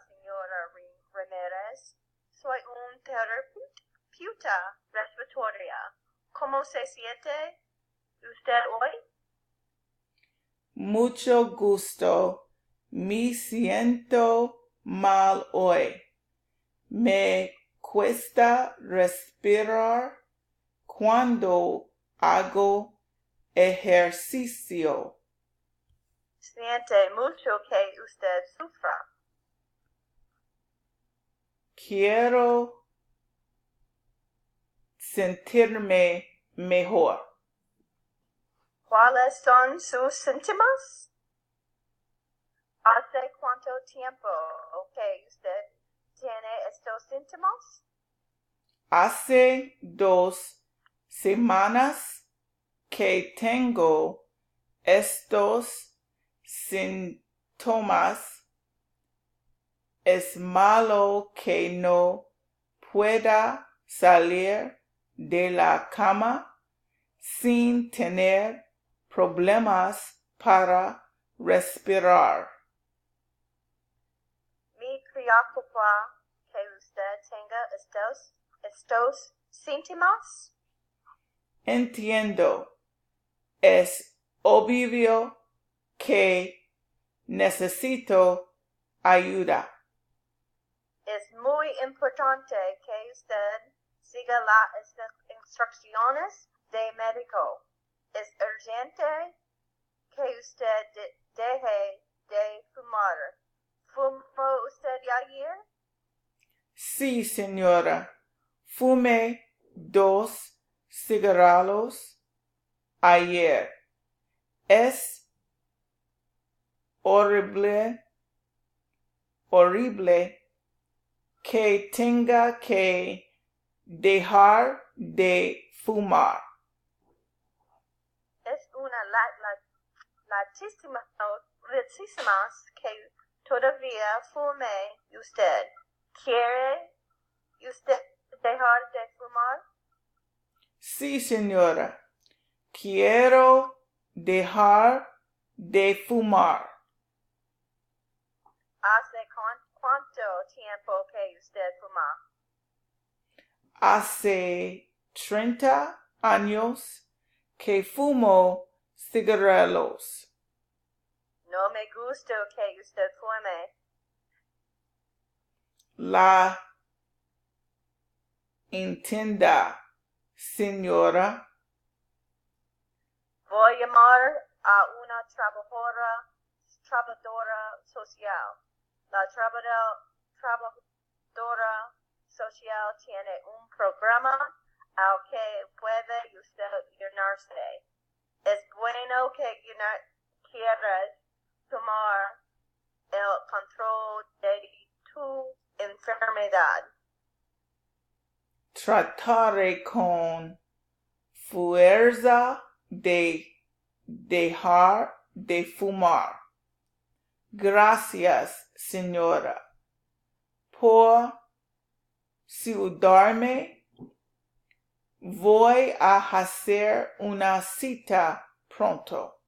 señora Ramírez. Soy un terapeuta respiratoria. ¿Cómo se siente usted hoy? Mucho gusto. Me siento mal hoy. Me cuesta respirar cuando hago ejercicio. Siente mucho que usted sufra. Quiero sentirme mejor. ¿Cuáles son sus síntomas? ¿Hace cuánto tiempo que usted tiene estos síntomas? Hace 2 semanas que tengo estos síntomas. Es malo que no pueda salir de la cama sin tener problemas para respirar. Me preocupa que usted tenga estos síntomas. Entiendo. Es obvio que necesito ayuda. Es muy importante que usted siga las instrucciones de médico. Es urgente que usted deje de fumar. ¿Fumó usted ayer? Sí, señora. Fumé 2 cigarrillos ayer. Es horrible que tenga que dejar de fumar. Es una latísimas que todavía fume usted. ¿Quiere usted dejar de fumar? Sí, señora. Quiero dejar de fumar. ¿Hace cuánto tiempo que usted fuma? Hace 30 años que fumo cigarrillos. No me gusta que usted fume. La entienda, señora. Voy a llamar a una trabajadora social. La trabajadora social tiene un programa al que puede usted unirse. Es bueno que quieras tomar el control de tu enfermedad. Trataré con fuerza de dejar de fumar. Gracias, señora, por ayudarme. Voy a hacer una cita pronto.